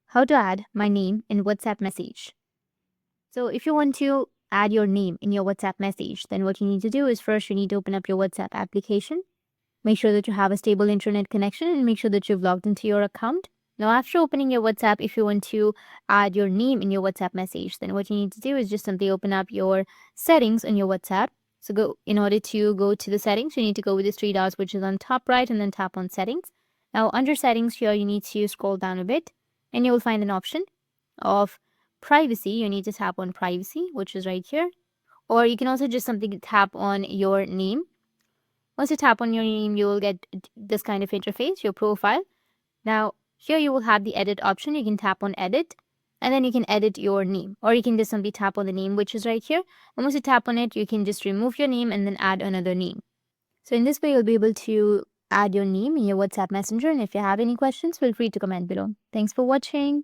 how to add my name in WhatsApp message. So if you want to add your name in your WhatsApp message, then what you need to do is first you need to open up your WhatsApp application. Make sure that you have a stable internet connection and make sure that you've logged into your account. Now, after opening your WhatsApp, if you want to add your name in your WhatsApp message, then what you need to do is just simply open up your settings on your WhatsApp. So in order to go to the settings, you need to go with the three dots, which is on top right, and then tap on settings. Now, under settings here, you need to scroll down a bit and you will find an option of privacy. You need to tap on privacy, which is right here. Or you can also just simply tap on your name. Once you tap on your name, you will get this kind of interface, your profile. Now, here you will have the edit option. You can tap on edit and then you can edit your name, or you can just simply tap on the name, which is right here. And once you tap on it, you can just remove your name and then add another name. So in this way, you'll be able to add your name in your WhatsApp Messenger. And if you have any questions, feel free to comment below. Thanks for watching.